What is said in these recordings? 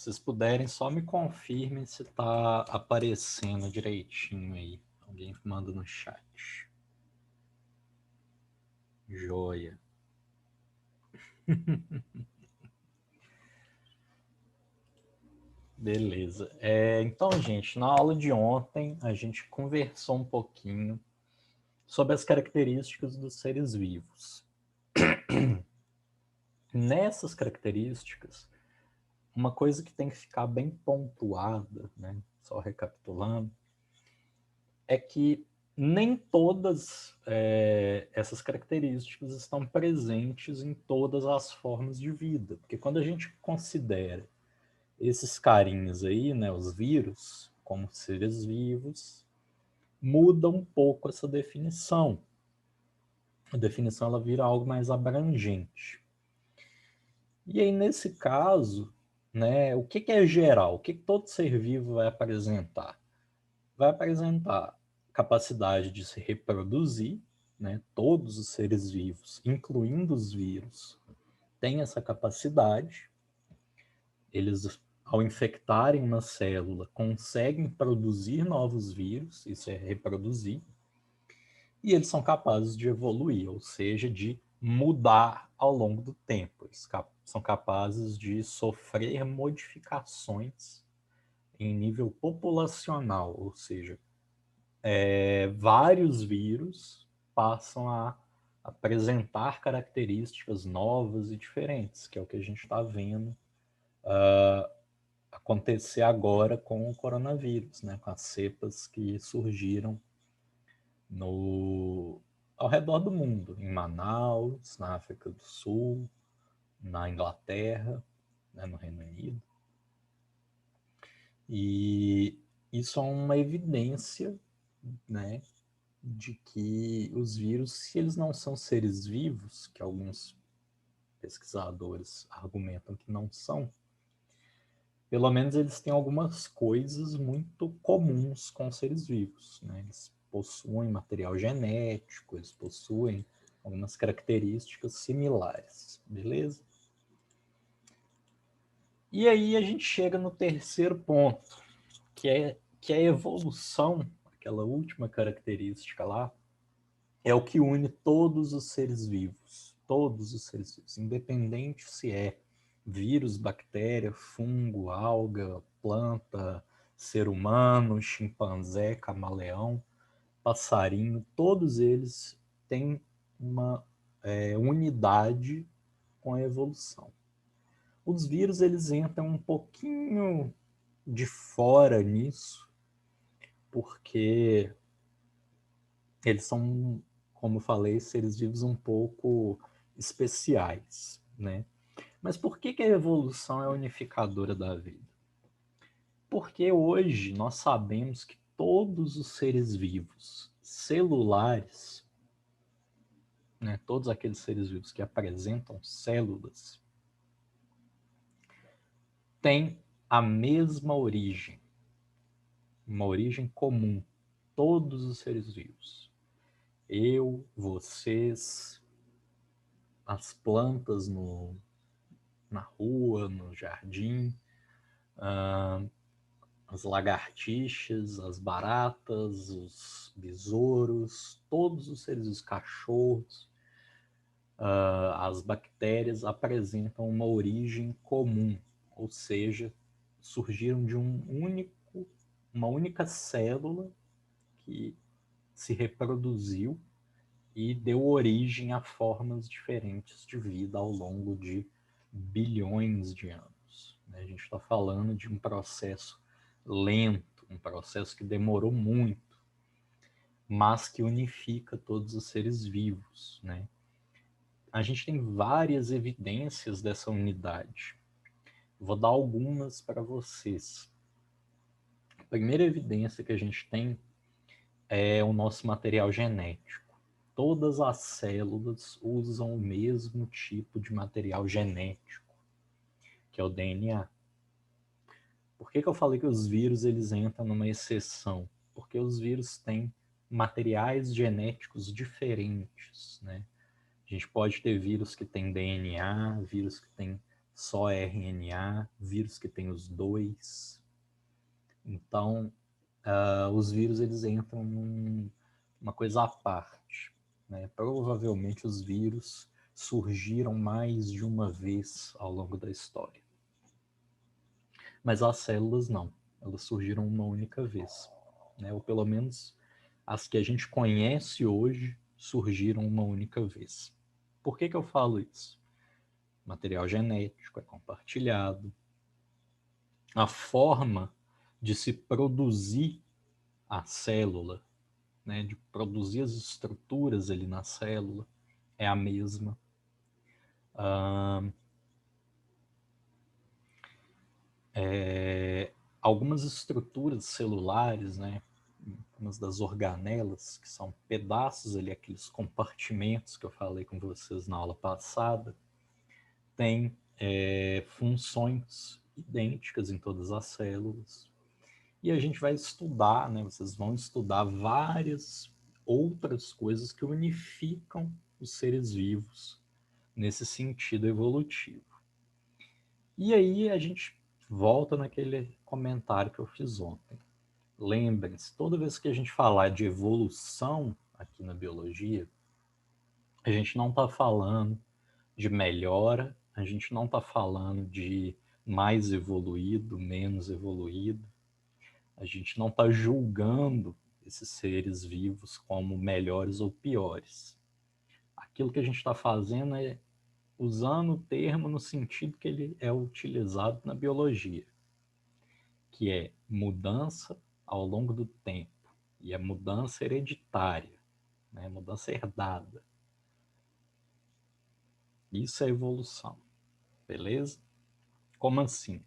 vocês puderem, só me confirmem se tá aparecendo direitinho aí. Alguém manda no chat. Joia. Beleza. Então, gente, na aula de ontem, a gente conversou um pouquinho sobre as características dos seres vivos. Nessas características, uma coisa que tem que ficar bem pontuada, né, só recapitulando, é que nem todas essas características estão presentes em todas as formas de vida. Porque quando a gente considera esses carinhas aí, né, os vírus, como seres vivos, muda um pouco essa definição. A definição ela vira algo mais abrangente. E aí, nesse caso, né, o que é geral? O que todo ser vivo vai apresentar? Vai apresentar capacidade de se reproduzir, né? Todos os seres vivos, incluindo os vírus, têm essa capacidade. Eles, ao infectarem uma célula, conseguem produzir novos vírus, isso é reproduzir, e eles são capazes de evoluir, ou seja, de mudar ao longo do tempo. Eles são capazes de sofrer modificações em nível populacional, ou seja, vários vírus passam a apresentar características novas e diferentes, que é o que a gente está vendo acontecer agora com o coronavírus, né? Com as cepas que surgiram ao redor do mundo, em Manaus, na África do Sul, na Inglaterra, né, no Reino Unido. E isso é uma evidência, né, de que os vírus, se eles não são seres vivos, que alguns pesquisadores argumentam que não são, pelo menos eles têm algumas coisas muito comuns com seres vivos, né? Eles possuem material genético, eles possuem algumas características similares, beleza? E aí a gente chega no terceiro ponto, que a evolução, aquela última característica lá, é o que une todos os seres vivos, independente se é vírus, bactéria, fungo, alga, planta, ser humano, chimpanzé, camaleão, passarinho, todos eles têm uma unidade com a evolução. Os vírus eles entram um pouquinho de fora nisso, porque eles são, como eu falei, seres vivos um pouco especiais, né? Mas por que a evolução é unificadora da vida? Porque hoje nós sabemos que todos os seres vivos celulares, né, todos aqueles seres vivos que apresentam células, têm a mesma origem, uma origem comum, todos os seres vivos. Eu, vocês, as plantas na rua, no jardim, as lagartixas, as baratas, os besouros, todos os seres, os cachorros, as bactérias apresentam uma origem comum, ou seja, surgiram de uma única célula que se reproduziu e deu origem a formas diferentes de vida ao longo de bilhões de anos. A gente está falando de um processo lento, um processo que demorou muito, mas que unifica todos os seres vivos, né? A gente tem várias evidências dessa unidade. Vou dar algumas para vocês. A primeira evidência que a gente tem é o nosso material genético. Todas as células usam o mesmo tipo de material genético, que é o DNA. Por que eu falei que os vírus eles entram numa exceção? Porque os vírus têm materiais genéticos diferentes, né? A gente pode ter vírus que tem DNA, vírus que tem só RNA, vírus que tem os dois. Então, os vírus eles entram numa coisa à parte, né? Provavelmente os vírus surgiram mais de uma vez ao longo da história. Mas as células não, elas surgiram uma única vez, né? Ou pelo menos as que a gente conhece hoje surgiram uma única vez. Por que eu falo isso? O material genético é compartilhado, a forma de se produzir a célula, né, de produzir as estruturas ali na célula, é a mesma. Algumas estruturas celulares, né, algumas das organelas, que são pedaços ali, aqueles compartimentos que eu falei com vocês na aula passada, têm funções idênticas em todas as células. E a gente vai estudar, né, vocês vão estudar várias outras coisas que unificam os seres vivos nesse sentido evolutivo. E aí a gente volta naquele comentário que eu fiz ontem. Lembrem-se, toda vez que a gente falar de evolução aqui na biologia, a gente não está falando de melhora, a gente não está falando de mais evoluído, menos evoluído, a gente não está julgando esses seres vivos como melhores ou piores. Aquilo que a gente está fazendo é usando o termo no sentido que ele é utilizado na biologia, que é mudança ao longo do tempo, e é mudança hereditária, né? Mudança herdada. Isso é evolução, beleza? Como assim?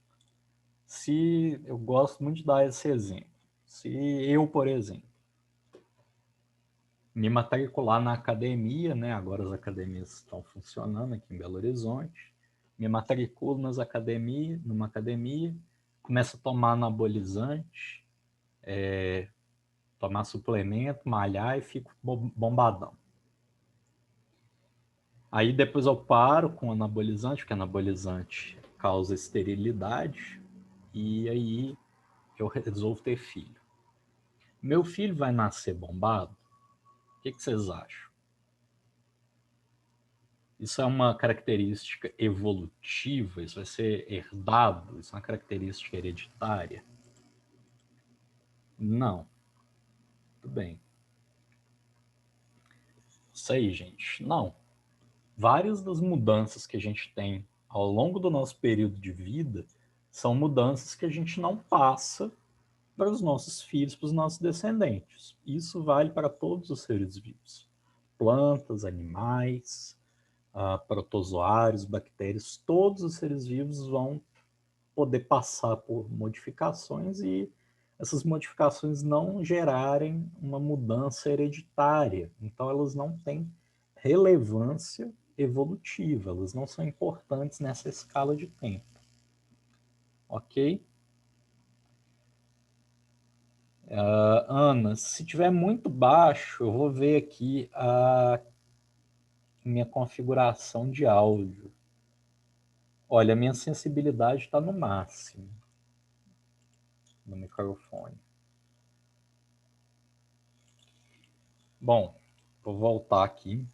Se eu gosto muito de dar esse exemplo, se eu, por exemplo, me matricular na academia, né? Agora as academias estão funcionando aqui em Belo Horizonte, me matriculo numa academia, começo a tomar anabolizante, tomar suplemento, malhar e fico bombadão. Aí depois eu paro com anabolizante, porque anabolizante causa esterilidade, e aí eu resolvo ter filho. Meu filho vai nascer bombado? O que vocês acham? Isso é uma característica evolutiva? Isso vai ser herdado? Isso é uma característica hereditária? Não. Tudo bem. Isso aí, gente. Não. Várias das mudanças que a gente tem ao longo do nosso período de vida são mudanças que a gente não passa para os nossos filhos, para os nossos descendentes. Isso vale para todos os seres vivos. Plantas, animais, protozoários, bactérias, todos os seres vivos vão poder passar por modificações e essas modificações não gerarem uma mudança hereditária. Então, elas não têm relevância evolutiva, elas não são importantes nessa escala de tempo. Ok? Ana, se tiver muito baixo, eu vou ver aqui a minha configuração de áudio. Olha, a minha sensibilidade está no máximo no microfone. Bom, vou voltar aqui.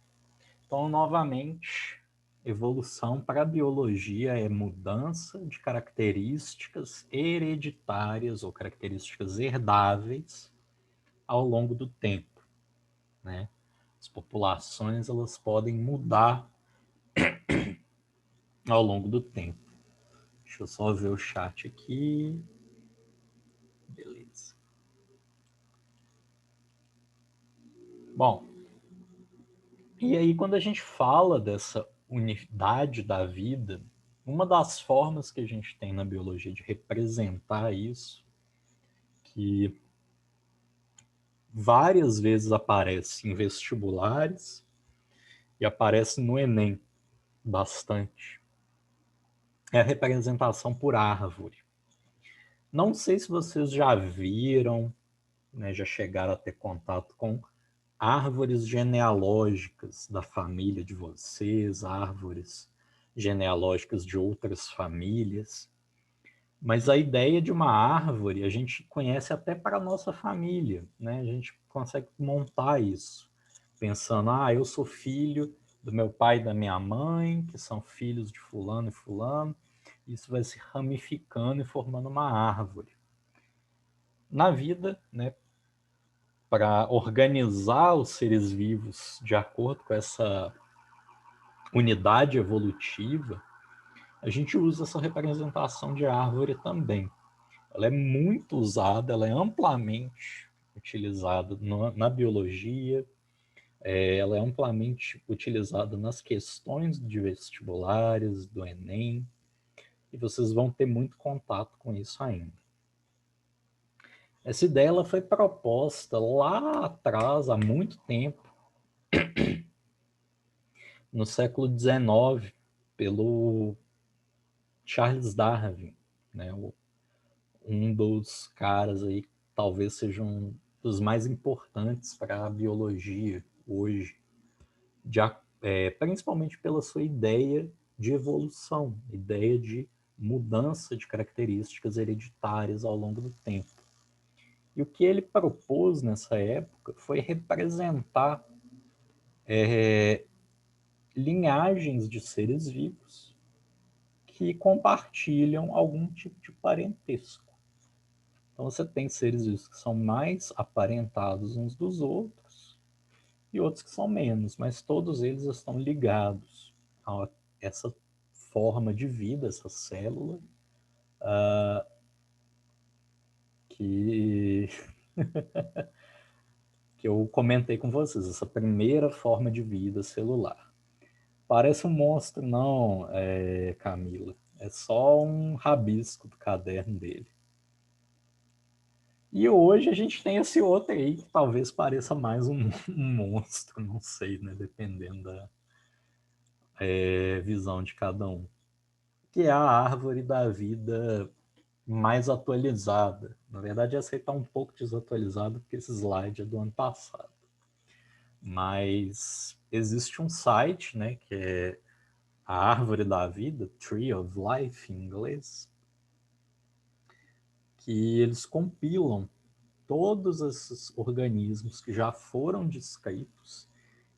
Então, novamente, evolução para a biologia é mudança de características hereditárias ou características herdáveis ao longo do tempo, né? As populações elas podem mudar ao longo do tempo. Deixa eu só ver o chat aqui. Beleza. Bom, e aí quando a gente fala dessa unidade da vida, uma das formas que a gente tem na biologia de representar isso, que várias vezes aparece em vestibulares e aparece no Enem bastante, é a representação por árvore. Não sei se vocês já viram, né, já chegaram a ter contato com árvores genealógicas da família de vocês, árvores genealógicas de outras famílias. Mas a ideia de uma árvore a gente conhece até para a nossa família, né? A gente consegue montar isso, pensando, eu sou filho do meu pai e da minha mãe, que são filhos de fulano e fulano. Isso vai se ramificando e formando uma árvore. Na vida, né, para organizar os seres vivos de acordo com essa unidade evolutiva, a gente usa essa representação de árvore também. Ela é muito usada, ela é amplamente utilizada na biologia, ela é amplamente utilizada nas questões de vestibulares, do Enem, e vocês vão ter muito contato com isso ainda. Essa ideia ela foi proposta lá atrás, há muito tempo, no século XIX, pelo Charles Darwin, né? Um dos caras aí, talvez seja um dos mais importantes para a biologia hoje, principalmente pela sua ideia de evolução, ideia de mudança de características hereditárias ao longo do tempo. E o que ele propôs nessa época foi representar linhagens de seres vivos que compartilham algum tipo de parentesco. Então você tem seres vivos que são mais aparentados uns dos outros e outros que são menos, mas todos eles estão ligados a essa forma de vida, essa célula, que que eu comentei com vocês, essa primeira forma de vida celular. Parece um monstro, não, Camila. É só um rabisco do caderno dele. E hoje a gente tem esse outro aí que talvez pareça mais um monstro, não sei, né? Dependendo da visão de cada um. Que é a árvore da vida mais atualizada. Na verdade, essa aí está um pouco desatualizada porque esse slide é do ano passado. Mas existe um site, né, que é a Árvore da Vida, Tree of Life em inglês, que eles compilam todos esses organismos que já foram descritos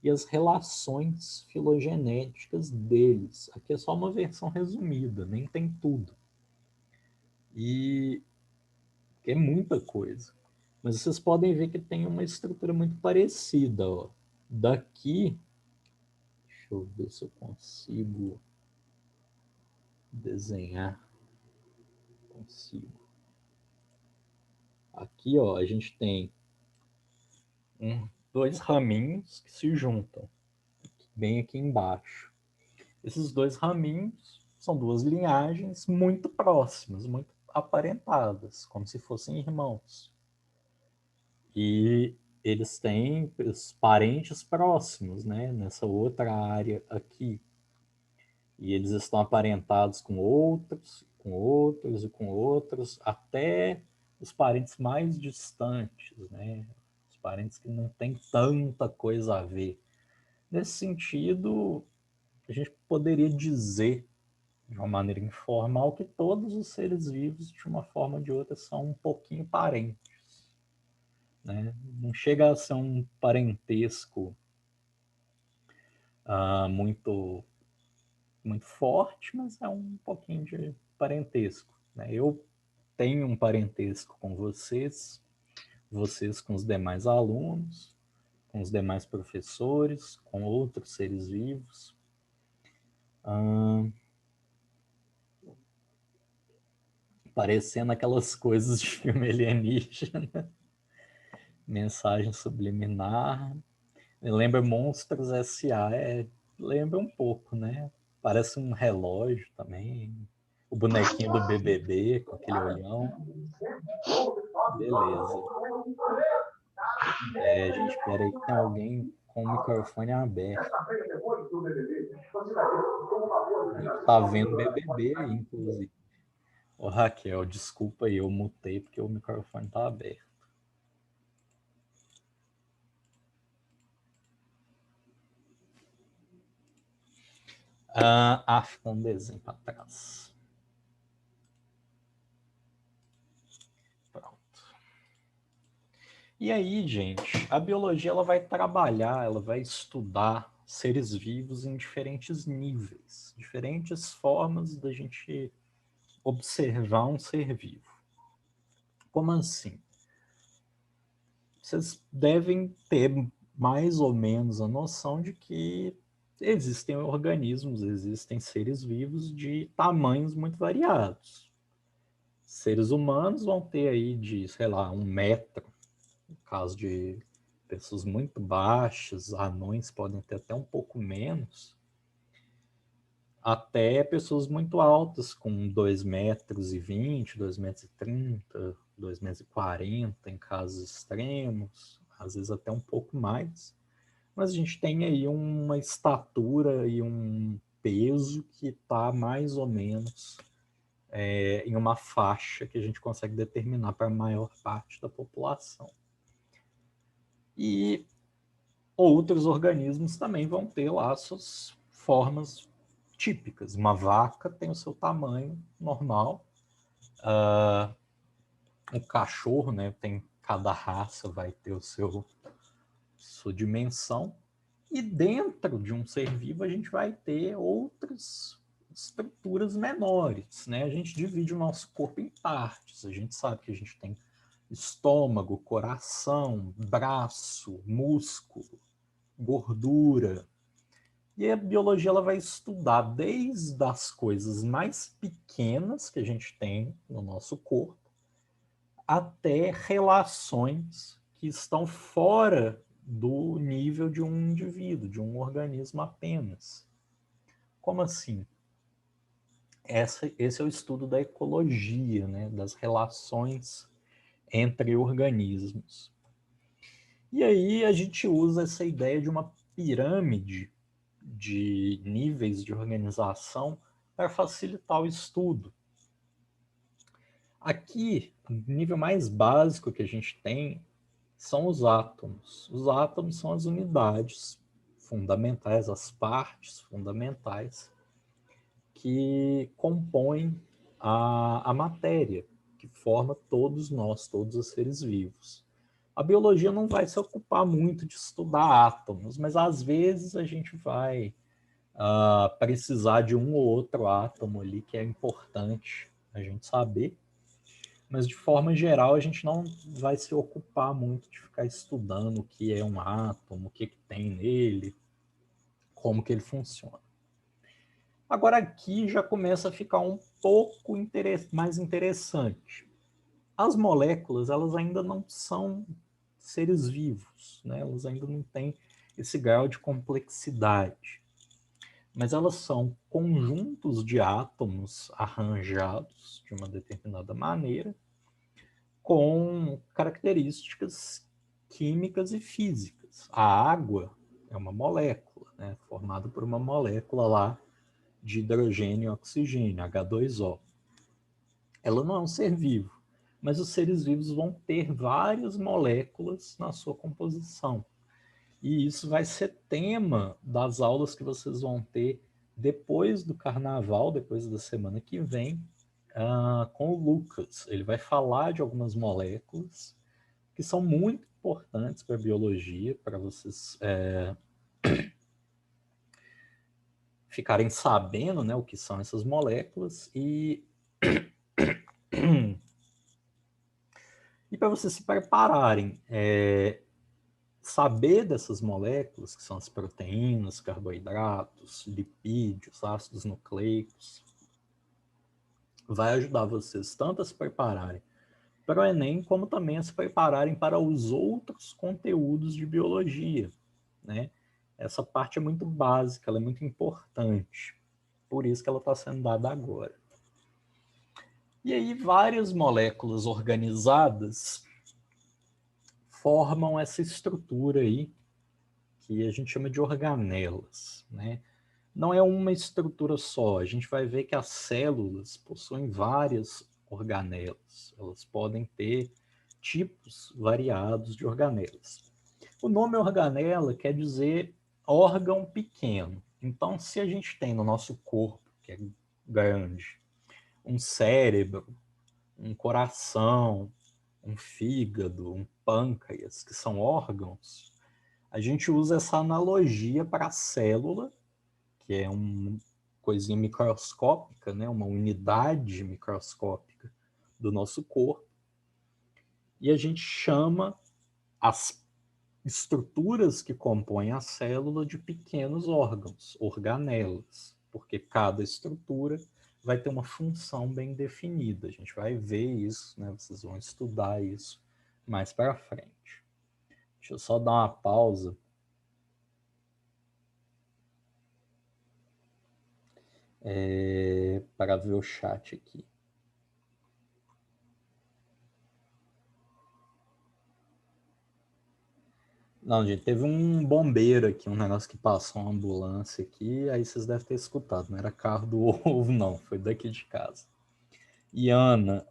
e as relações filogenéticas deles. Aqui é só uma versão resumida, nem tem tudo. E é muita coisa. Mas vocês podem ver que tem uma estrutura muito parecida. Ó. Daqui, deixa eu ver se eu consigo desenhar. Consigo. Aqui, ó, a gente tem dois raminhos que se juntam, bem aqui embaixo. Esses dois raminhos são duas linhagens muito próximas, muito aparentadas, como se fossem irmãos. E eles têm os parentes próximos, né, nessa outra área aqui. E eles estão aparentados com outros, com outros e com outros, até os parentes mais distantes, né? Os parentes que não têm tanta coisa a ver. Nesse sentido, a gente poderia dizer, de uma maneira informal, que todos os seres vivos, de uma forma ou de outra, são um pouquinho parentes. Né? Não chega a ser um parentesco muito, muito forte, mas é um pouquinho de parentesco. Né? Eu tenho um parentesco com vocês, vocês com os demais alunos, com os demais professores, com outros seres vivos. Parecendo aquelas coisas de filme alienígena, mensagem subliminar. Lembra Monstros S.A., lembra um pouco, né? Parece um relógio também. O bonequinho do BBB com aquele olhão. Beleza. Gente, espera aí que tem alguém com o microfone aberto. Tá vendo BBB aí, inclusive. Ô, Raquel, desculpa aí, eu mutei porque o microfone tá aberto. Ficou um desenho para trás. Pronto. E aí, gente, a biologia ela vai trabalhar, ela vai estudar seres vivos em diferentes níveis, diferentes formas da gente observar um ser vivo. Como assim? Vocês devem ter mais ou menos a noção de que existem organismos, existem seres vivos de tamanhos muito variados. Seres humanos vão ter aí de, sei lá, 1 metro, no caso de pessoas muito baixas, anões podem ter até um pouco menos, até pessoas muito altas, com 2,20 m, 2,30 m, 2,40 m, em casos extremos, às vezes até um pouco mais. Mas a gente tem aí uma estatura e um peso que está mais ou menos em uma faixa que a gente consegue determinar para a maior parte da população. E outros organismos também vão ter lá suas formas típicas. Uma vaca tem o seu tamanho normal. Um cachorro, né, tem cada raça vai ter sua dimensão. E dentro de um ser vivo a gente vai ter outras estruturas menores, né? A gente divide o nosso corpo em partes. A gente sabe que a gente tem estômago, coração, braço, músculo, gordura. E a biologia ela vai estudar desde as coisas mais pequenas que a gente tem no nosso corpo até relações que estão fora do nível de um indivíduo, de um organismo apenas. Como assim? Esse é o estudo da ecologia, né? Das relações entre organismos. E aí a gente usa essa ideia de uma pirâmide de níveis de organização para facilitar o estudo. Aqui, o nível mais básico que a gente tem são os átomos. Os átomos são as unidades fundamentais, as partes fundamentais que compõem a matéria, que forma todos nós, todos os seres vivos. A biologia não vai se ocupar muito de estudar átomos, mas às vezes a gente vai precisar de um ou outro átomo ali que é importante a gente saber. Mas de forma geral a gente não vai se ocupar muito de ficar estudando o que é um átomo, o que tem nele, como que ele funciona. Agora aqui já começa a ficar um pouco mais interessante. As moléculas, elas ainda não são seres vivos, né? Elas ainda não têm esse grau de complexidade. Mas elas são conjuntos de átomos arranjados de uma determinada maneira, com características químicas e físicas. A água é uma molécula, né? Formada por uma molécula lá de hidrogênio e oxigênio, H2O. Ela não é um ser vivo, mas os seres vivos vão ter várias moléculas na sua composição. E isso vai ser tema das aulas que vocês vão ter depois do carnaval, depois da semana que vem, com o Lucas. Ele vai falar de algumas moléculas que são muito importantes para a biologia, para vocês ficarem sabendo, né, o que são essas moléculas e para vocês se prepararem. Saber dessas moléculas, que são as proteínas, carboidratos, lipídios, ácidos nucleicos, vai ajudar vocês tanto a se prepararem para o Enem, como também a se prepararem para os outros conteúdos de biologia, né? Essa parte é muito básica, ela é muito importante, por isso que ela está sendo dada agora. E aí várias moléculas organizadas formam essa estrutura aí, que a gente chama de organelas, né? Não é uma estrutura só, a gente vai ver que as células possuem várias organelas, elas podem ter tipos variados de organelas. O nome organela quer dizer órgão pequeno, Então, se a gente tem no nosso corpo, que é grande, um cérebro, um coração, um fígado, um pâncreas, que são órgãos, a gente usa essa analogia para a célula, que é uma coisinha microscópica, né? Uma unidade microscópica do nosso corpo, e a gente chama as estruturas que compõem a célula de pequenos órgãos, organelas, porque cada estrutura vai ter uma função bem definida. A gente vai ver isso, né? Vocês vão estudar isso mais para frente. Deixa eu só dar uma pausa. Para ver o chat aqui. Não, gente, teve um bombeiro aqui, um negócio que passou uma ambulância aqui, aí vocês devem ter escutado, não era carro do ovo, não, foi daqui de casa. E Ana,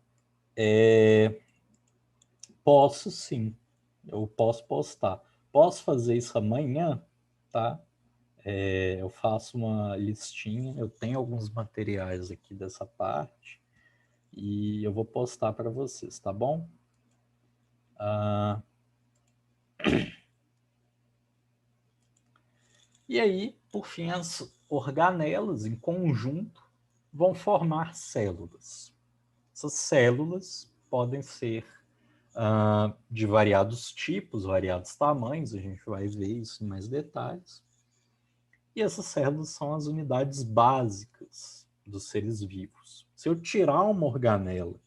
posso sim, eu posso postar. Posso fazer isso amanhã, tá? Eu faço uma listinha, eu tenho alguns materiais aqui dessa parte e eu vou postar para vocês, tá bom? E aí, por fim, as organelas, em conjunto, vão formar células. Essas células podem ser de variados tipos, variados tamanhos, a gente vai ver isso em mais detalhes. E essas células são as unidades básicas dos seres vivos. Se eu tirar uma organela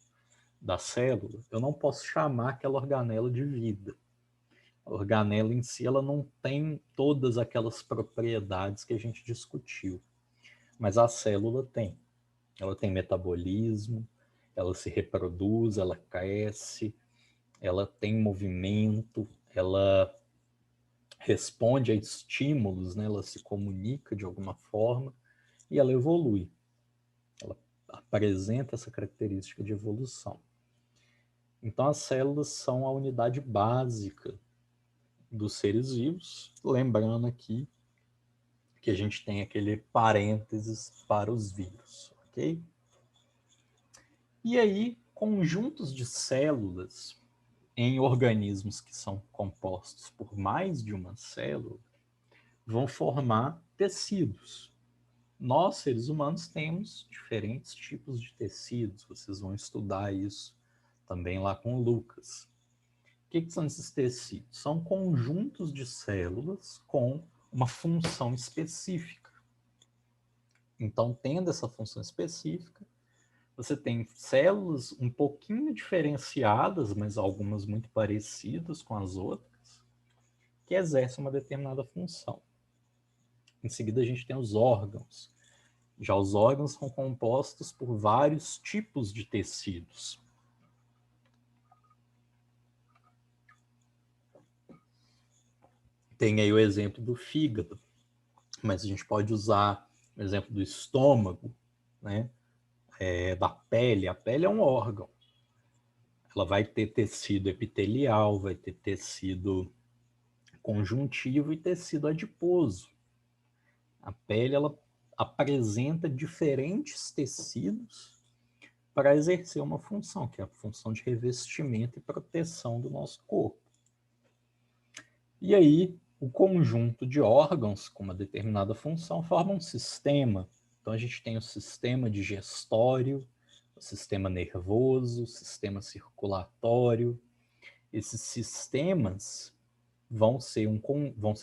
da célula, eu não posso chamar aquela organela de vida. A organela em si, ela não tem todas aquelas propriedades que a gente discutiu, mas a célula tem. Ela tem metabolismo, ela se reproduz, ela cresce, ela tem movimento, ela responde a estímulos, né? Ela se comunica de alguma forma e ela evolui. Ela apresenta essa característica de evolução. Então, as células são a unidade básica dos seres vivos, lembrando aqui que a gente tem aquele parênteses para os vírus, ok? E aí, conjuntos de células em organismos que são compostos por mais de uma célula vão formar tecidos. Nós, seres humanos, temos diferentes tipos de tecidos, vocês vão estudar isso também lá com o Lucas. O que são esses tecidos? São conjuntos de células com uma função específica. Então, tendo essa função específica, você tem células um pouquinho diferenciadas, mas algumas muito parecidas com as outras, que exercem uma determinada função. Em seguida, a gente tem os órgãos. Já os órgãos são compostos por vários tipos de tecidos. Tem aí o exemplo do fígado, mas a gente pode usar o exemplo do estômago, né? Da pele. A pele é um órgão. Ela vai ter tecido epitelial, vai ter tecido conjuntivo e tecido adiposo. A pele, ela apresenta diferentes tecidos para exercer uma função, que é a função de revestimento e proteção do nosso corpo. E aí, o conjunto de órgãos com uma determinada função forma um sistema. Então, a gente tem o sistema digestório, o sistema nervoso, o sistema circulatório. Esses sistemas vão ser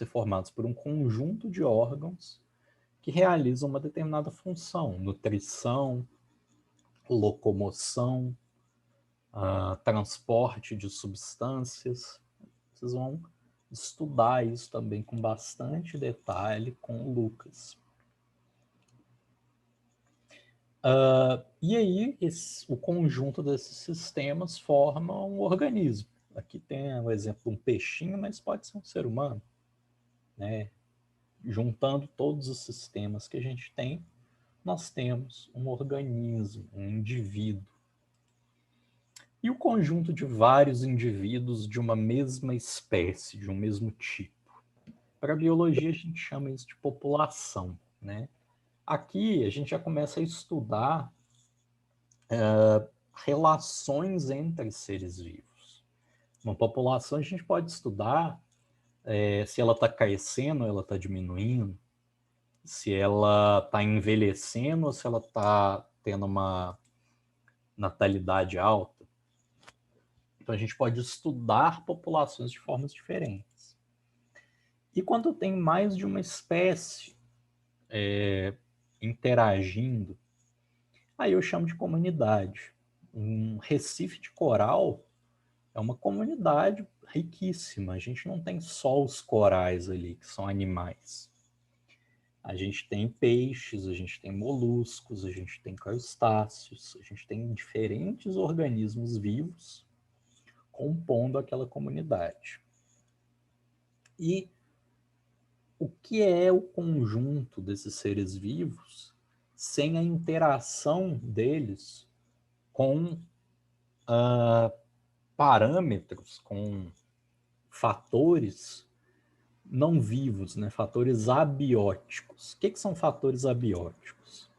formados por um conjunto de órgãos que realizam uma determinada função: nutrição, locomoção, transporte de substâncias. Vocês vão estudar isso também com bastante detalhe com o Lucas. E aí, o conjunto desses sistemas forma um organismo. Aqui tem o exemplo de um peixinho, mas pode ser um ser humano, né? Juntando todos os sistemas que a gente tem, nós temos um organismo, um indivíduo. E o conjunto de vários indivíduos de uma mesma espécie, de um mesmo tipo. Para a biologia, a gente chama isso de população. né? Aqui a gente já começa a estudar relações entre seres vivos. Uma população a gente pode estudar se ela está crescendo ou ela está diminuindo, se ela está envelhecendo ou se ela está tendo uma natalidade alta. Então a gente pode estudar populações de formas diferentes. E quando tem mais de uma espécie interagindo, aí eu chamo de comunidade. Um recife de coral é uma comunidade riquíssima. A gente não tem só os corais ali, que são animais. A gente tem peixes, a gente tem moluscos, a gente tem crustáceos, a gente tem diferentes organismos vivos compondo aquela comunidade. E o que é o conjunto desses seres vivos sem a interação deles com parâmetros, com fatores não vivos, né? Fatores abióticos. O que são fatores abióticos?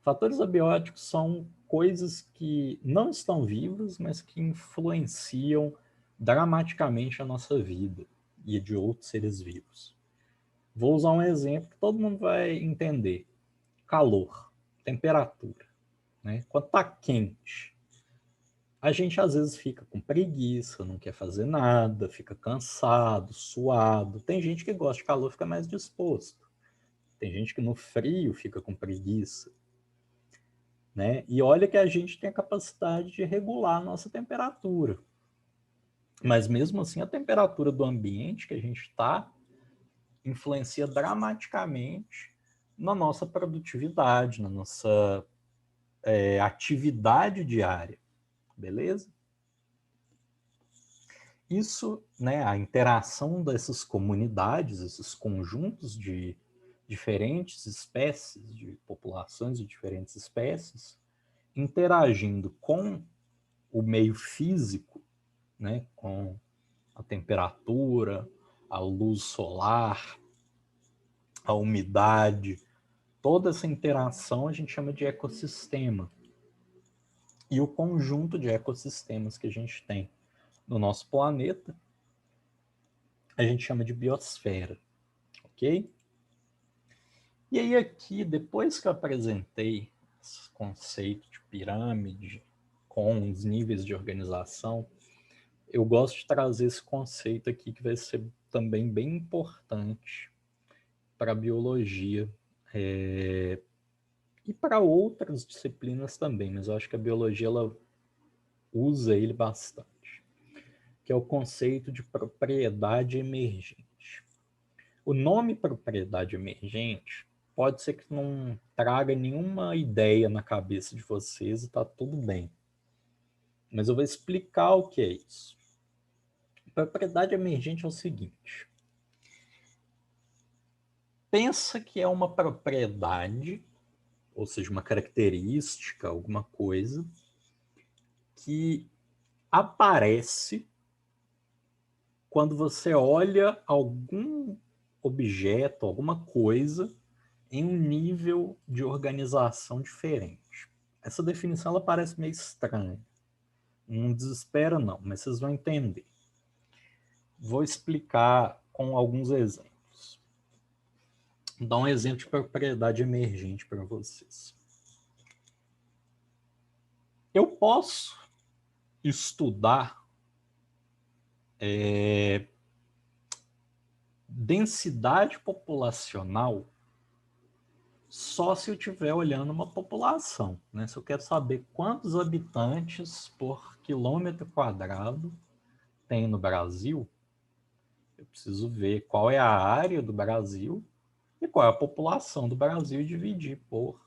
Fatores abióticos são coisas que não estão vivas, mas que influenciam dramaticamente a nossa vida e a de outros seres vivos. Vou usar um exemplo que todo mundo vai entender. Calor, temperatura. Né? Quando está quente, a gente às vezes fica com preguiça, não quer fazer nada, fica cansado, suado. Tem gente que gosta de calor, fica mais disposto. Tem gente que no frio fica com preguiça. Né? E olha que a gente tem a capacidade de regular a nossa temperatura. Mas mesmo assim, a temperatura do ambiente que a gente está influencia dramaticamente na nossa produtividade, na nossa atividade diária, beleza? Isso, né, a interação dessas comunidades, esses conjuntos de diferentes espécies, de populações de diferentes espécies, interagindo com o meio físico, né, com a temperatura, a luz solar, a umidade, toda essa interação a gente chama de ecossistema. E o conjunto de ecossistemas que a gente tem no nosso planeta, a gente chama de biosfera, ok? E aí aqui, depois que eu apresentei esse conceito de pirâmide com os níveis de organização, eu gosto de trazer esse conceito aqui que vai ser também bem importante para a biologia e para outras disciplinas também, mas eu acho que a biologia ela usa ele bastante, que é o conceito de propriedade emergente. O nome propriedade emergente pode ser que não traga nenhuma ideia na cabeça de vocês e está tudo bem. Mas eu vou explicar o que é isso. Propriedade emergente é o seguinte. Pensa que é uma propriedade, ou seja, uma característica, alguma coisa, que aparece quando você olha algum objeto, alguma coisa, em um nível de organização diferente. Essa definição ela parece meio estranha. Não desespera não, mas vocês vão entender. Vou explicar com alguns exemplos. Vou dar um exemplo de propriedade emergente para vocês. Eu posso estudar densidade populacional só se eu estiver olhando uma população, né? Se eu quero saber quantos habitantes por quilômetro quadrado tem no Brasil, eu preciso ver qual é a área do Brasil e qual é a população do Brasil e dividir por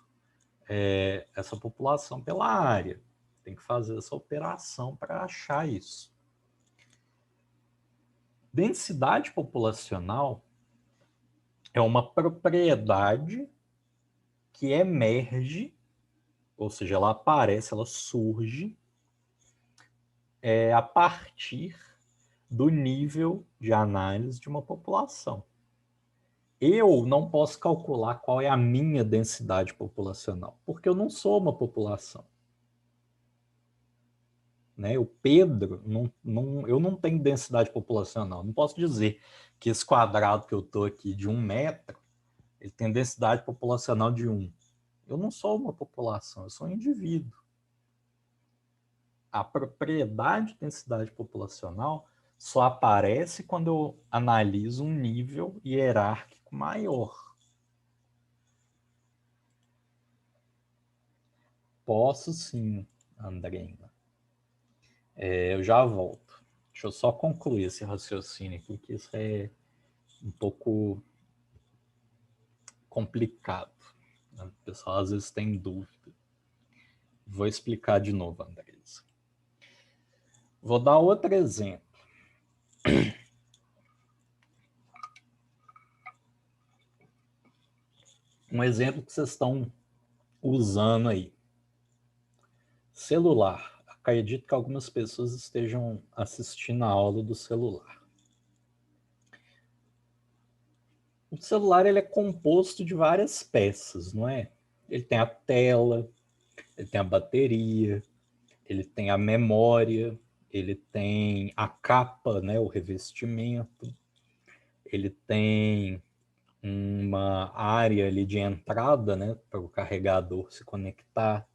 essa população pela área. Tem que fazer essa operação para achar isso. Densidade populacional é uma propriedade que emerge, ou seja, ela aparece, ela surge a partir do nível de análise de uma população. Eu não posso calcular qual é a minha densidade populacional, porque eu não sou uma população. Né? O Pedro, eu não tenho densidade populacional. Não posso dizer que esse quadrado que eu estou aqui de 1 metro, ele tem densidade populacional de 1. Eu não sou uma população, eu sou um indivíduo. A propriedade de densidade populacional só aparece quando eu analiso um nível hierárquico maior. Posso sim, Andreina. Eu já volto. Deixa eu só concluir esse raciocínio aqui, que isso é um pouco complicado. Né? O pessoal às vezes tem dúvida. Vou explicar de novo, Andresa. Vou dar outro exemplo. Um exemplo que vocês estão usando aí. Celular. Acredito que algumas pessoas estejam assistindo a aula do celular. O celular ele é composto de várias peças, não é? Ele tem a tela, ele tem a bateria, ele tem a memória, ele tem a capa, né, o revestimento, ele tem uma área ali de entrada, né, para o carregador se conectar.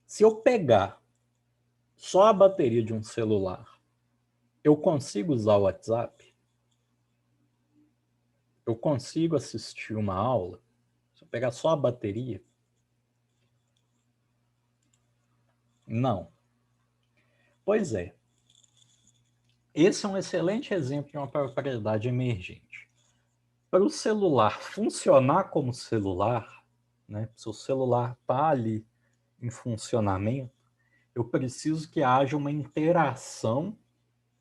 Se eu pegar só a bateria de um celular, eu consigo usar o WhatsApp? Eu consigo assistir uma aula? Se eu pegar só a bateria? Não. Pois é. Esse é um excelente exemplo de uma propriedade emergente. Para o celular funcionar como celular, né, se o celular está ali em funcionamento, eu preciso que haja uma interação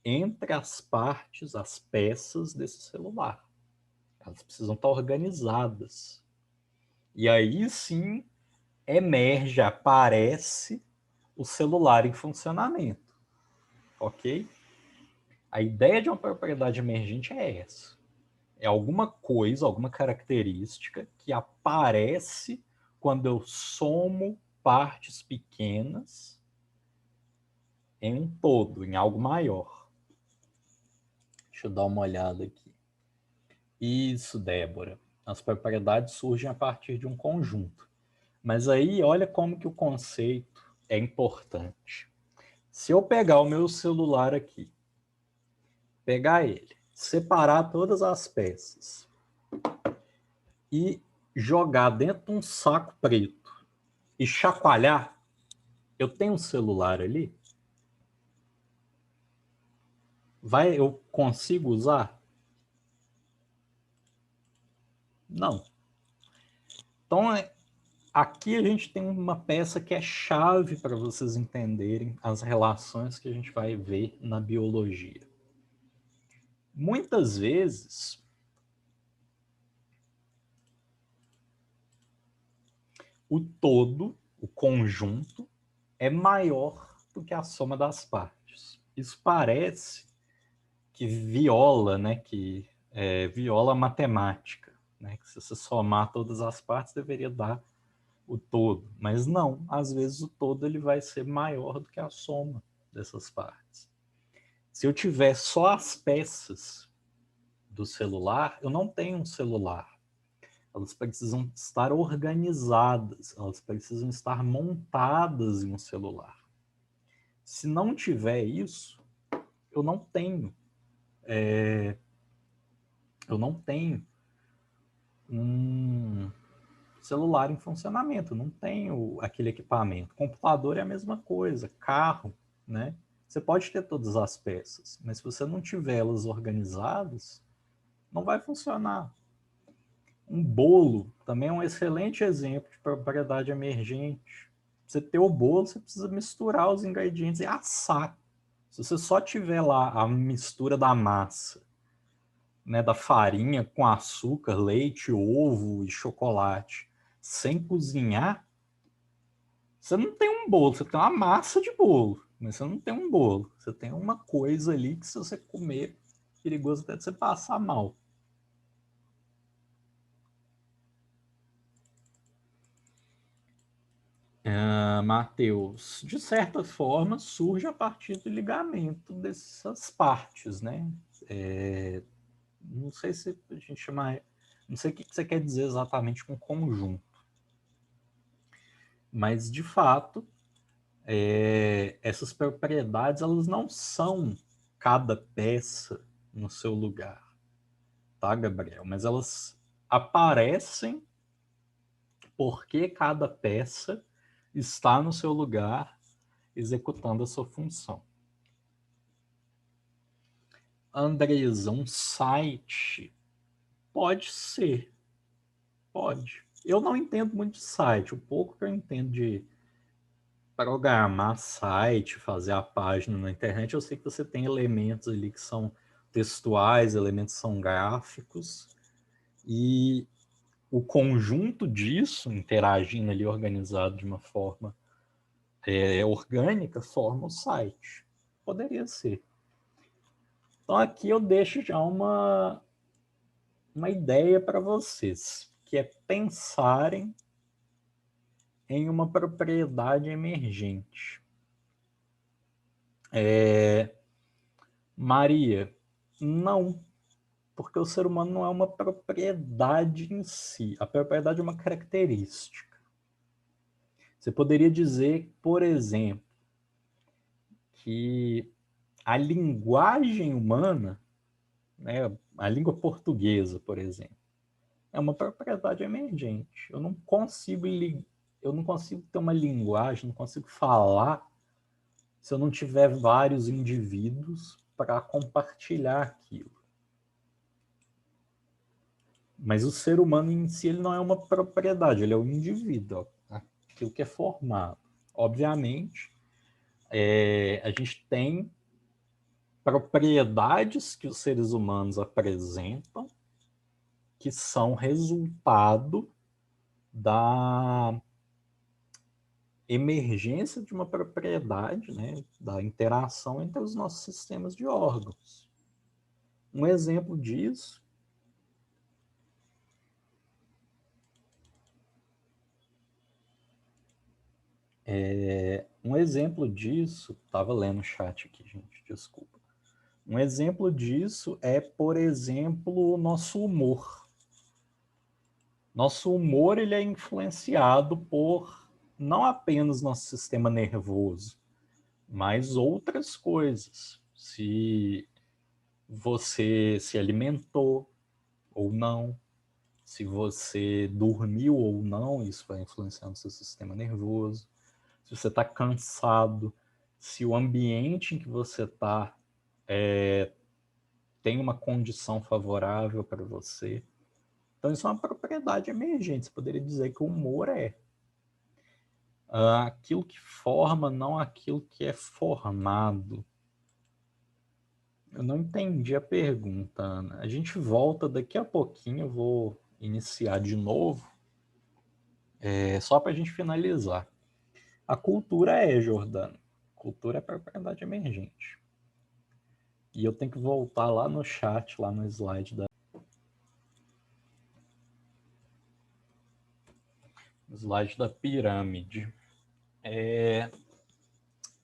entre as partes, as peças desse celular. Elas precisam estar organizadas. E aí sim emerge, aparece o celular em funcionamento. Ok? A ideia de uma propriedade emergente é essa. É alguma coisa, alguma característica que aparece quando eu somo partes pequenas em um todo, em algo maior. Deixa eu dar uma olhada aqui. Isso, Débora. As propriedades surgem a partir de um conjunto. Mas aí, olha como que o conceito é importante. Se eu pegar o meu celular aqui, pegar ele, separar todas as peças e jogar dentro de um saco preto e chacoalhar, eu tenho um celular ali? Eu consigo usar? Não. Então, aqui a gente tem uma peça que é chave para vocês entenderem as relações que a gente vai ver na biologia. Muitas vezes, o todo, o conjunto, é maior do que a soma das partes. Isso parece que viola, né, viola a matemática, né, que se você somar todas as partes deveria dar o todo, mas não, às vezes o todo ele vai ser maior do que a soma dessas partes. Se eu tiver só as peças do celular, eu não tenho um celular. Elas precisam estar organizadas, elas precisam estar montadas em um celular. Se não tiver isso, eu não tenho. Eu não tenho um celular em funcionamento, não tenho aquele equipamento. Computador é a mesma coisa, carro, né? Você pode ter todas as peças, mas se você não tiver elas organizadas, não vai funcionar. Um bolo também é um excelente exemplo de propriedade emergente. Você ter o bolo, você precisa misturar os ingredientes e assar. Se você só tiver lá a mistura da massa, né, da farinha com açúcar, leite, ovo e chocolate, sem cozinhar, você não tem um bolo, você tem uma massa de bolo, mas você não tem um bolo. Você tem uma coisa ali que se você comer, é perigoso até de você passar mal. Matheus, de certa forma, surge a partir do ligamento dessas partes, né? Não sei se a gente chama... Não sei o que você quer dizer exatamente com conjunto. Mas, de fato, essas propriedades elas não são cada peça no seu lugar, tá, Gabriel? Mas elas aparecem porque cada peça está no seu lugar executando a sua função. Andresa, um site pode ser, pode. Eu não entendo muito de site, o pouco que eu entendo de programar site, fazer a página na internet, eu sei que você tem elementos ali que são textuais, elementos que são gráficos, e o conjunto disso, interagindo ali, organizado de uma forma orgânica, forma o site. Poderia ser. Então aqui eu deixo já uma ideia para vocês, que é pensarem em uma propriedade emergente. Maria, não, porque o ser humano não é uma propriedade em si. A propriedade é uma característica. Você poderia dizer, por exemplo, que a linguagem humana, né, a língua portuguesa, por exemplo, é uma propriedade emergente. Eu não consigo ter uma linguagem, não consigo falar se eu não tiver vários indivíduos para compartilhar aquilo. Mas o ser humano em si ele não é uma propriedade, ele é um indivíduo, aquilo que é formado. Obviamente, a gente tem propriedades que os seres humanos apresentam que são resultado da emergência de uma propriedade, né, da interação entre os nossos sistemas de órgãos. Um exemplo disso estava lendo o chat aqui, gente, desculpa. Um exemplo disso é, por exemplo, o nosso humor. Nosso humor ele é influenciado por não apenas nosso sistema nervoso, mas outras coisas. Se você se alimentou ou não, se você dormiu ou não, isso vai influenciar no seu sistema nervoso. Se você está cansado, se o ambiente em que você está tem uma condição favorável para você. Então, isso é uma propriedade emergente. Você poderia dizer que o humor é aquilo que forma, não aquilo que é formado. Eu não entendi a pergunta, Ana. A gente volta daqui a pouquinho, eu vou iniciar de novo, só para a gente finalizar. A cultura Jordana. Cultura é propriedade emergente. E eu tenho que voltar lá no chat, lá no slide da pirâmide.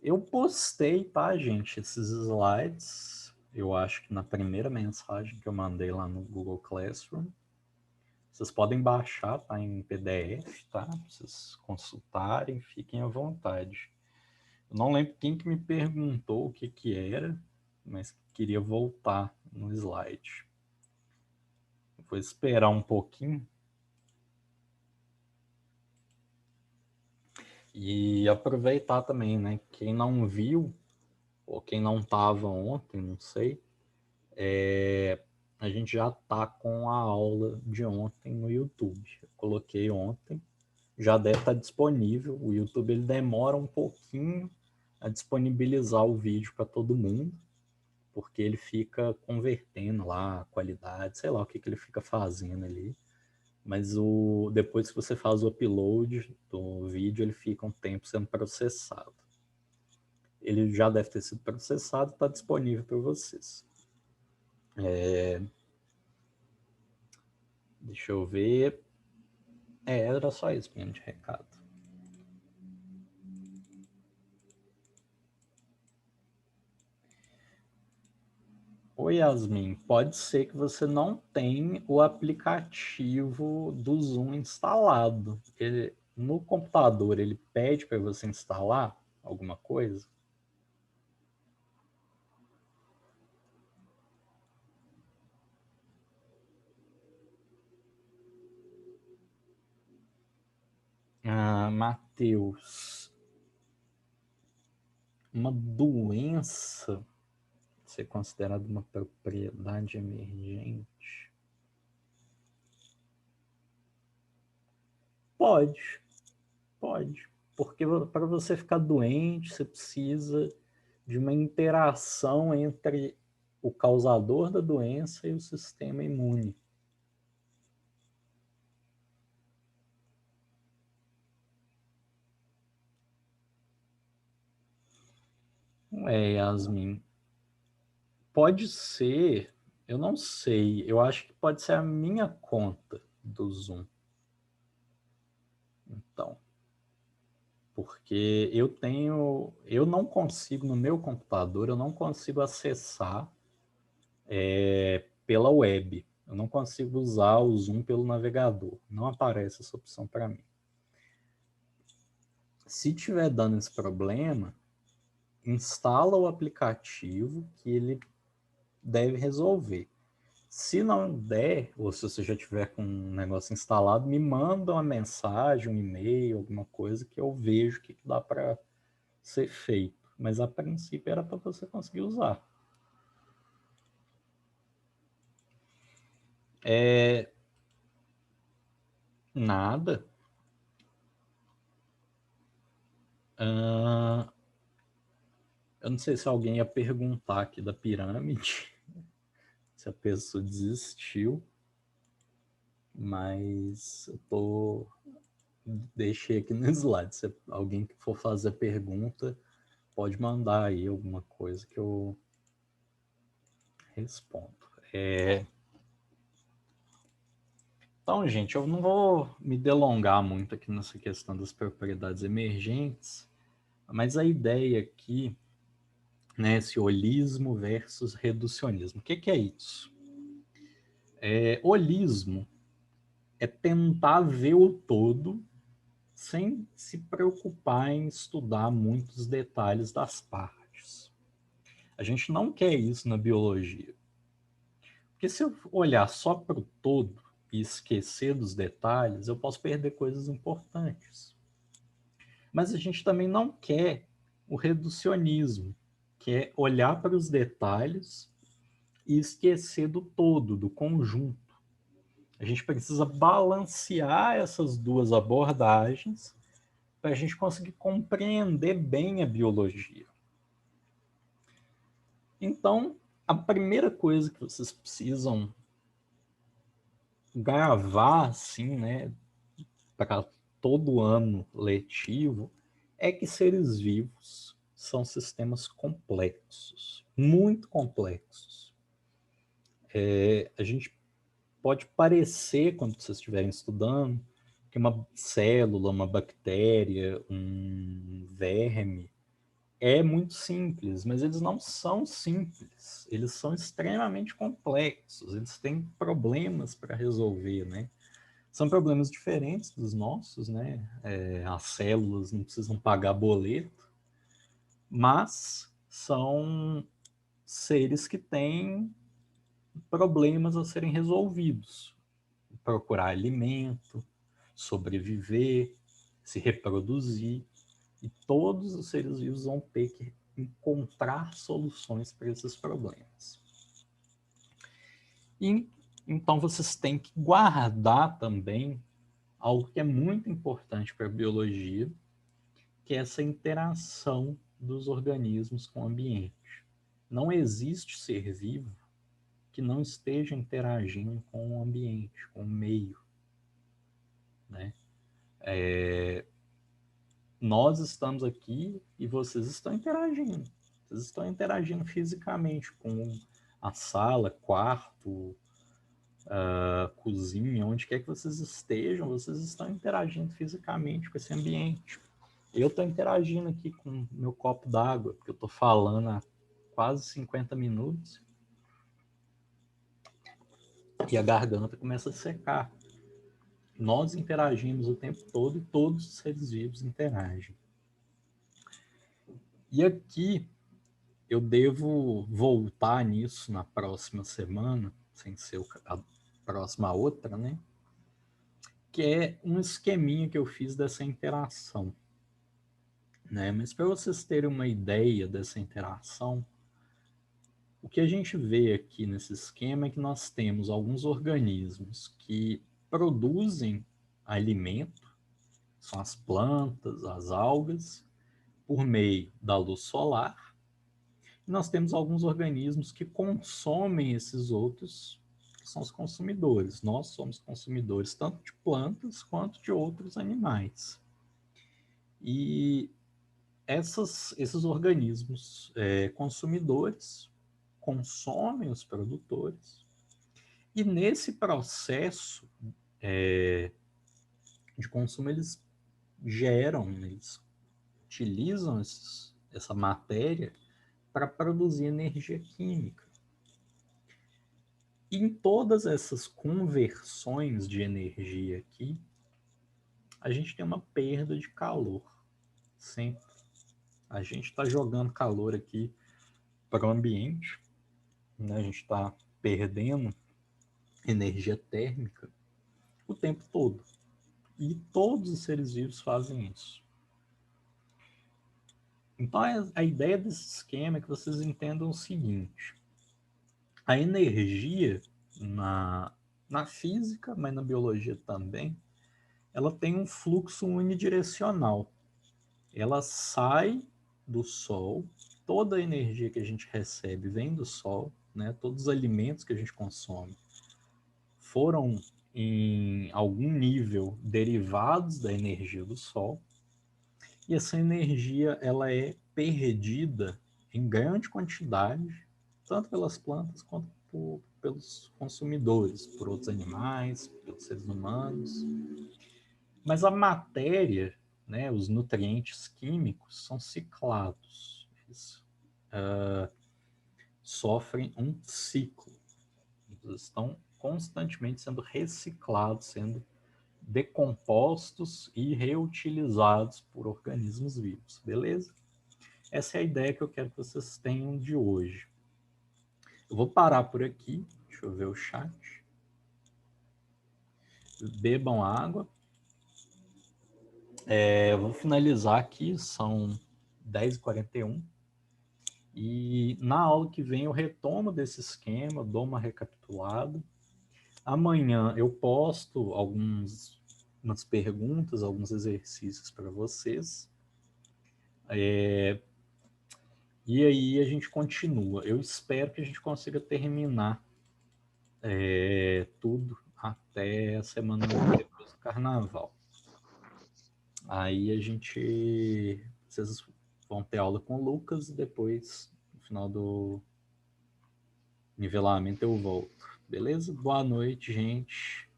Eu postei, tá, gente, esses slides. Eu acho que na primeira mensagem que eu mandei lá no Google Classroom. Vocês podem baixar, tá, em PDF, tá? Pra vocês consultarem, fiquem à vontade. Eu não lembro quem que me perguntou o que era, mas queria voltar no slide. Vou esperar um pouquinho. E aproveitar também, né? Quem não viu, ou quem não estava ontem, não sei, a gente já tá com a aula de ontem no YouTube. Eu coloquei ontem, já deve estar disponível. O YouTube ele demora um pouquinho a disponibilizar o vídeo para todo mundo, porque ele fica convertendo lá a qualidade, sei lá o que ele fica fazendo ali. Mas depois que você faz o upload do vídeo, ele fica um tempo sendo processado. Ele já deve ter sido processado e está disponível para vocês. Deixa eu ver. Era só isso mesmo de recado. Oi, Yasmin, pode ser que você não tenha o aplicativo do Zoom instalado. No computador, ele pede para você instalar alguma coisa? Ah, Matheus, uma doença ser considerada uma propriedade emergente? Pode, pode. Porque para você ficar doente, você precisa de uma interação entre o causador da doença e o sistema imune. Yasmin, pode ser, eu não sei, eu acho que pode ser a minha conta do Zoom. Então, porque eu não consigo, no meu computador, eu não consigo acessar pela web. Eu não consigo usar o Zoom pelo navegador. Não aparece essa opção para mim. Se tiver dando esse problema, instala o aplicativo que ele deve resolver. Se não der, ou se você já tiver com um negócio instalado, me manda uma mensagem, um e-mail, alguma coisa que eu vejo o que dá para ser feito. Mas a princípio era para você conseguir usar. É nada. Ah, eu não sei se alguém ia perguntar aqui da pirâmide, se a pessoa desistiu, mas deixei aqui no slide. Se alguém que for fazer pergunta, pode mandar aí alguma coisa que eu respondo. Então, gente, eu não vou me delongar muito aqui nessa questão das propriedades emergentes, mas a ideia aqui, né, esse holismo versus reducionismo. O que é isso? Holismo é tentar ver o todo sem se preocupar em estudar muitos detalhes das partes. A gente não quer isso na biologia. Porque se eu olhar só para o todo e esquecer dos detalhes, eu posso perder coisas importantes. Mas a gente também não quer o reducionismo, que é olhar para os detalhes e esquecer do todo, do conjunto. A gente precisa balancear essas duas abordagens para a gente conseguir compreender bem a biologia. Então, a primeira coisa que vocês precisam gravar, assim, né, para todo ano letivo, é que seres vivos são sistemas complexos, muito complexos. A gente pode parecer, quando vocês estiverem estudando, que uma célula, uma bactéria, um verme é muito simples, mas eles não são simples. Eles são extremamente complexos. Eles têm problemas para resolver, né? São problemas diferentes dos nossos, né? As células não precisam pagar boleto, mas são seres que têm problemas a serem resolvidos. Procurar alimento, sobreviver, se reproduzir. E todos os seres vivos vão ter que encontrar soluções para esses problemas. E então vocês têm que guardar também algo que é muito importante para a biologia, que é essa interação dos organismos com o ambiente. Não existe ser vivo que não esteja interagindo com o ambiente, com o meio, né? Nós estamos aqui e vocês estão interagindo. Vocês estão interagindo fisicamente com a sala, quarto, cozinha, onde quer que vocês estejam, vocês estão interagindo fisicamente com esse ambiente. Eu estou interagindo aqui com meu copo d'água, porque eu estou falando há quase 50 minutos e a garganta começa a secar. Nós interagimos o tempo todo e todos os seres vivos interagem. E aqui eu devo voltar nisso na próxima semana, sem ser a próxima outra, né? Que é um esqueminha que eu fiz dessa interação, né? Mas para vocês terem uma ideia dessa interação, o que a gente vê aqui nesse esquema é que nós temos alguns organismos que produzem alimento, são as plantas, as algas, por meio da luz solar. E nós temos alguns organismos que consomem esses outros, que são os consumidores. Nós somos consumidores tanto de plantas quanto de outros animais. E esses organismos consumidores consomem os produtores, e nesse processo de consumo eles geram, eles utilizam essa matéria para produzir energia química. E em todas essas conversões de energia aqui, a gente tem uma perda de calor, sempre. A gente está jogando calor aqui para o ambiente, né? A gente está perdendo energia térmica o tempo todo. E todos os seres vivos fazem isso. Então, a ideia desse esquema é que vocês entendam o seguinte: a energia na física, mas na biologia também, ela tem um fluxo unidirecional. Ela sai do Sol, toda a energia que a gente recebe vem do Sol, né? Todos os alimentos que a gente consome foram, em algum nível, derivados da energia do Sol, e essa energia ela é perdida em grande quantidade, tanto pelas plantas quanto pelos consumidores, por outros animais, pelos seres humanos. Mas a matéria, né, os nutrientes químicos são ciclados. Eles sofrem um ciclo. Eles estão constantemente sendo reciclados, sendo decompostos e reutilizados por organismos vivos, beleza? Essa é a ideia que eu quero que vocês tenham de hoje. Eu vou parar por aqui, deixa eu ver o chat. Bebam água. Eu vou finalizar aqui, são 10h41. E na aula que vem eu retomo desse esquema, dou uma recapitulada. Amanhã eu posto umas perguntas, alguns exercícios para vocês. E aí a gente continua. Eu espero que a gente consiga terminar tudo até a semana depois do carnaval. Aí vocês vão ter aula com o Lucas e depois, no final do nivelamento, eu volto. Beleza? Boa noite, gente.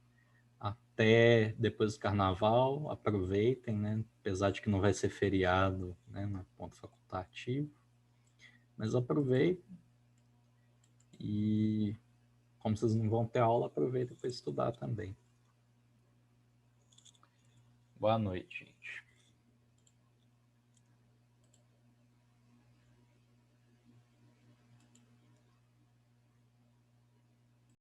Até depois do carnaval. Aproveitem, né? Apesar de que não vai ser feriado, né, no ponto facultativo. Mas aproveitem. E como vocês não vão ter aula, aproveitem para estudar também. Boa noite, gente.